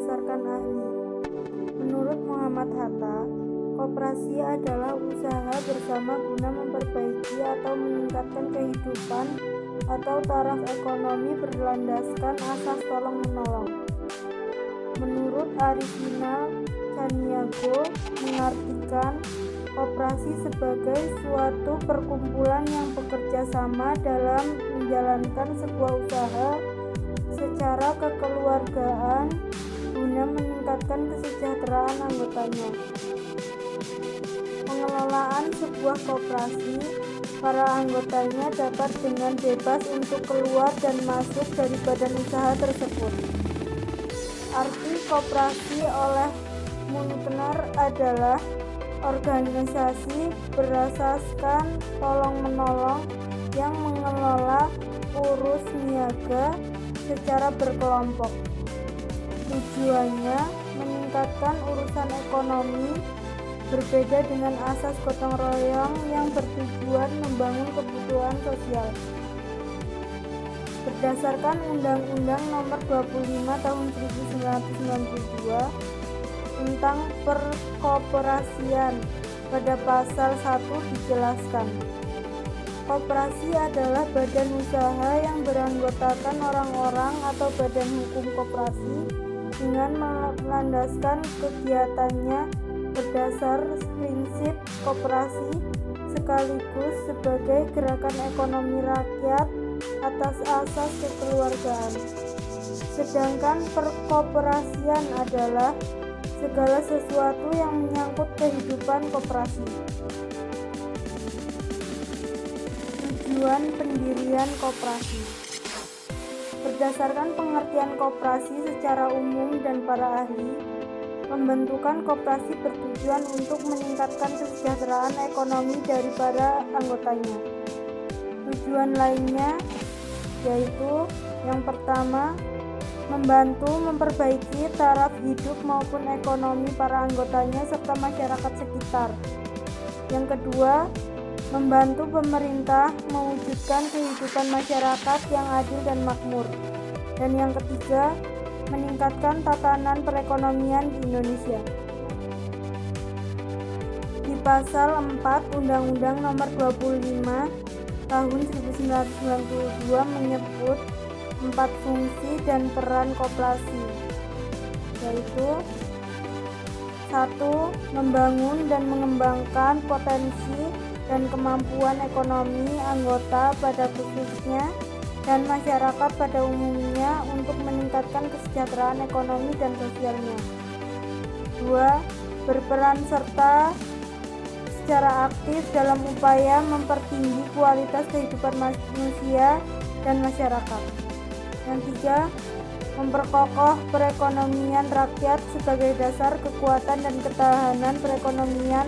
berdasarkan ahli. Menurut Muhammad Hatta, koperasi adalah usaha bersama guna memperbaiki atau meningkatkan kehidupan atau taraf ekonomi berlandaskan asas tolong-menolong. Menurut Arifina Caniago, mengartikan koperasi sebagai suatu perkumpulan yang bekerja sama dalam menjalankan sebuah usaha secara kekeluargaan guna meningkatkan kesejahteraan anggotanya. Pengelolaan sebuah koperasi, para anggotanya dapat dengan bebas untuk keluar dan masuk dari badan usaha tersebut. Arti koperasi oleh Muntner adalah organisasi berasaskan tolong-menolong yang mengelola urus niaga secara berkelompok. Tujuannya meningkatkan urusan ekonomi, berbeda dengan asas gotong royong yang bertujuan membangun kebutuhan sosial. Berdasarkan Undang-Undang Nomor 25 Tahun 1992 tentang perkoperasian, pada pasal 1 dijelaskan, koperasi adalah badan usaha yang beranggotakan orang-orang atau badan hukum koperasi dengan melandaskan kegiatannya berdasar prinsip koperasi sekaligus sebagai gerakan ekonomi rakyat atas asas kekeluargaan. Sedangkan perkoperasian adalah segala sesuatu yang menyangkut kehidupan koperasi. Tujuan pendirian koperasi. Berdasarkan pengertian koperasi secara umum dan para ahli, pembentukan koperasi bertujuan untuk meningkatkan kesejahteraan ekonomi dari para anggotanya. Tujuan lainnya yaitu yang pertama, membantu memperbaiki taraf hidup maupun ekonomi para anggotanya serta masyarakat sekitar. Yang kedua, membantu pemerintah mewujudkan kehidupan masyarakat yang adil dan makmur. Dan yang ketiga, meningkatkan tatanan perekonomian di Indonesia. Di pasal 4 Undang-Undang Nomor 25 Tahun 1992 menyebut 4 fungsi dan peran koperasi, yaitu 1. Membangun dan mengembangkan potensi dan kemampuan ekonomi anggota pada khususnya dan masyarakat pada umumnya untuk meningkatkan kesejahteraan ekonomi dan sosialnya. 2. Berperan serta secara aktif dalam upaya mempertinggi kualitas kehidupan manusia dan masyarakat. Yang 3. Memperkokoh perekonomian rakyat sebagai dasar kekuatan dan ketahanan perekonomian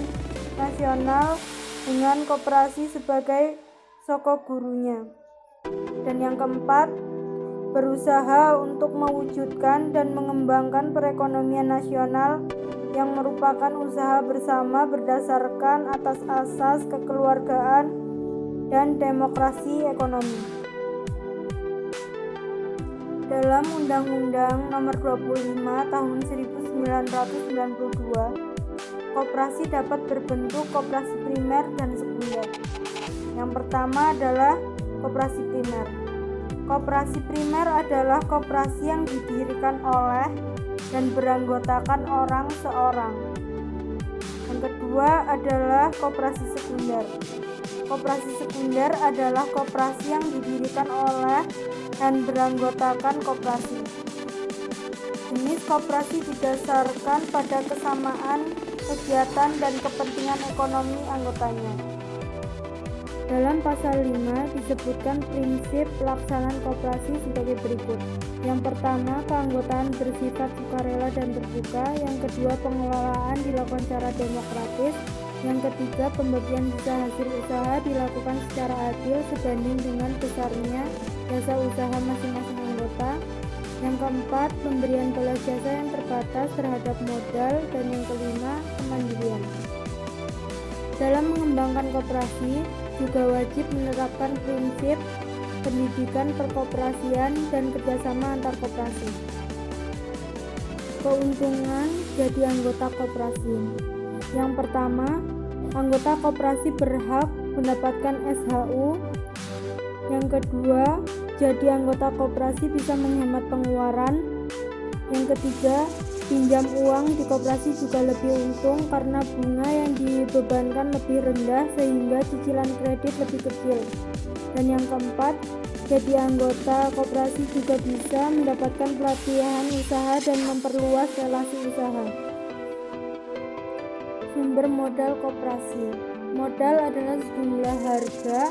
nasional dengan koperasi sebagai soko gurunya. Dan yang keempat, berusaha untuk mewujudkan dan mengembangkan perekonomian nasional yang merupakan usaha bersama berdasarkan atas asas kekeluargaan dan demokrasi ekonomi. Dalam Undang-Undang Nomor 25 Tahun 1992, koperasi dapat berbentuk koperasi primer dan sekunder. Yang pertama adalah koperasi primer. Koperasi primer adalah koperasi yang didirikan oleh dan beranggotakan orang seorang. Yang kedua adalah koperasi sekunder. Koperasi sekunder adalah koperasi yang didirikan oleh dan beranggotakan koperasi. Jenis koperasi didasarkan pada kesamaan kegiatan dan kepentingan ekonomi anggotanya. Dalam pasal 5 disebutkan prinsip pelaksanaan koperasi sebagai berikut. Yang pertama, keanggotaan bersifat sukarela dan terbuka. Yang kedua, pengelolaan dilakukan secara demokratis. Yang ketiga, pembagian sisa hasil usaha dilakukan secara adil sebanding dengan besarnya jasa usaha masing-masing anggota. Yang keempat, pemberian balas jasa yang terbatas terhadap modal. Dan yang kelima, kemandirian. Dalam mengembangkan koperasi juga wajib menerapkan prinsip pendidikan perkoperasian dan kerjasama antar koperasi. Keuntungan jadi anggota koperasi. Yang pertama, anggota koperasi berhak mendapatkan SHU. Yang kedua, jadi anggota koperasi bisa menghemat pengeluaran. Yang ketiga, pinjam uang di koperasi juga lebih untung karena bunga yang dibebankan lebih rendah sehingga cicilan kredit lebih kecil. Dan yang keempat, jadi anggota koperasi juga bisa mendapatkan pelatihan usaha dan memperluas relasi usaha. Sumber modal koperasi. Modal adalah sejumlah harga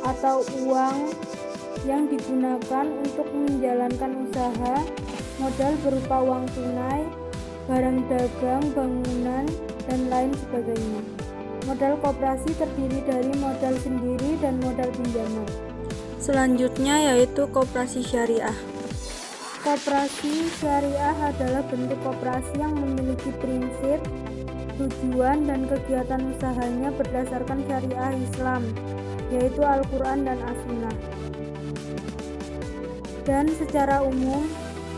atau uang yang digunakan untuk menjalankan usaha. Modal berupa uang tunai, barang dagang, bangunan, dan lain sebagainya. Modal koperasi terdiri dari modal sendiri dan modal pinjaman. Selanjutnya yaitu koperasi syariah. Koperasi syariah adalah bentuk koperasi yang memiliki prinsip, tujuan, dan kegiatan usahanya berdasarkan syariah Islam, yaitu Al-Quran dan As-Sunnah. Dan secara umum,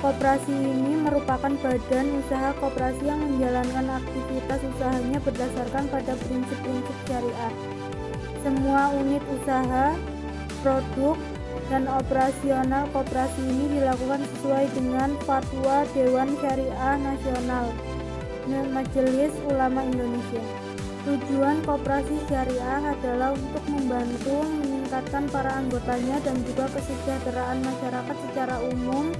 koperasi ini merupakan badan usaha koperasi yang menjalankan aktivitas usahanya berdasarkan pada prinsip-prinsip syariah. Semua unit usaha, produk, dan operasional koperasi ini dilakukan sesuai dengan Fatwa Dewan Syariah Nasional Majelis Ulama Indonesia. Tujuan koperasi syariah adalah untuk membantu meningkatkan para anggotanya dan juga kesejahteraan masyarakat secara umum,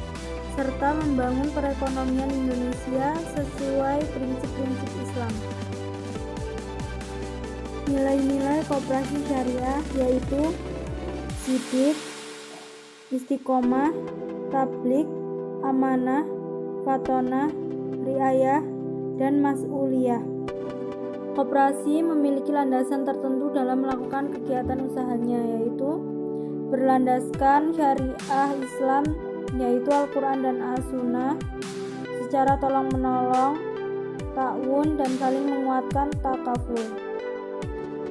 serta membangun perekonomian Indonesia sesuai prinsip-prinsip Islam. Nilai-nilai koperasi syariah yaitu sidik, istiqomah, tablik, amanah, fatonah, riayah, dan mas'uliyah. Koperasi memiliki landasan tertentu dalam melakukan kegiatan usahanya, yaitu berlandaskan syariah Islam, yaitu Al-Quran dan As-Sunnah, secara tolong-menolong, ta'awun, dan saling menguatkan takaful.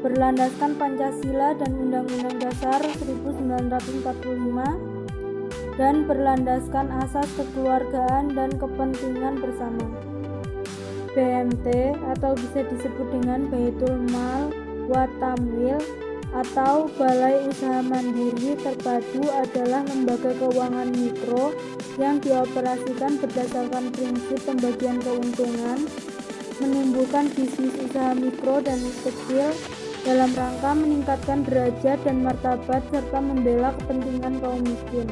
Berlandaskan Pancasila dan Undang-Undang Dasar 1945, dan berlandaskan asas kekeluargaan dan kepentingan bersama. BMT atau bisa disebut dengan Baitul Mal wa Tamwil atau Balai Usaha Mandiri Terpadu adalah lembaga keuangan mikro yang dioperasikan berdasarkan prinsip pembagian keuntungan, menumbuhkan bisnis usaha mikro dan kecil dalam rangka meningkatkan derajat dan martabat serta membela kepentingan kaum miskin.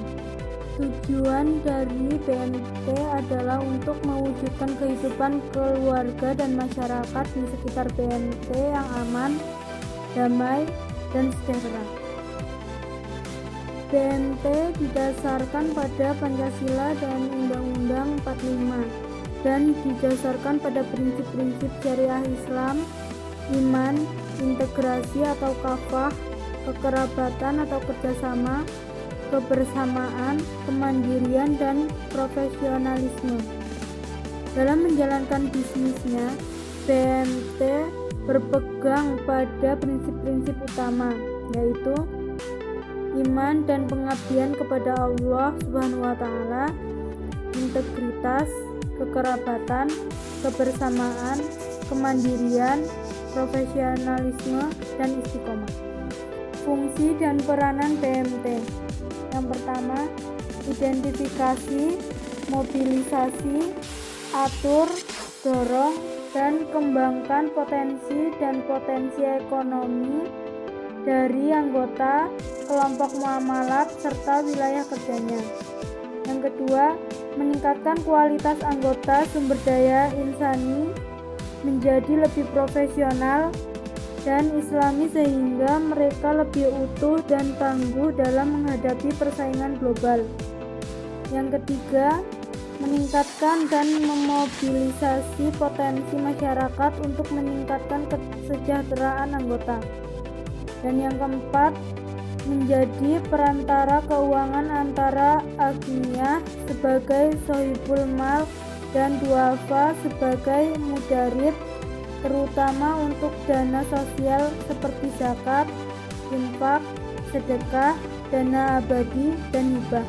Tujuan dari BMT adalah untuk mewujudkan kehidupan keluarga dan masyarakat di sekitar BMT yang aman, damai, dan sejahtera. BMT didasarkan pada Pancasila dan Undang-Undang 45 dan didasarkan pada prinsip-prinsip syariah Islam, iman, integrasi atau kafah, kekerabatan atau kerjasama, kebersamaan, kemandirian, dan profesionalisme. Dalam menjalankan bisnisnya, BMT berpegang pada prinsip-prinsip utama, yaitu iman dan pengabdian kepada Allah Subhanahu wa Ta'ala, integritas, kekerabatan, kebersamaan, kemandirian, profesionalisme, dan istiqomah. Fungsi dan peranan BMT. Yang pertama, identifikasi, mobilisasi, atur, dorong, dan kembangkan potensi dan potensi ekonomi dari anggota, kelompok muamalat, serta wilayah kerjanya. Yang kedua, meningkatkan kualitas anggota sumber daya insani menjadi lebih profesional dan islami sehingga mereka lebih utuh dan tangguh dalam menghadapi persaingan global. Yang ketiga, meningkatkan dan memobilisasi potensi masyarakat untuk meningkatkan kesejahteraan anggota. Dan yang keempat, menjadi perantara keuangan antara aghniyah sebagai sohibul mal dan duafa sebagai mudarib, terutama untuk dana sosial seperti zakat, infak, sedekah, dana abadi, dan hibah.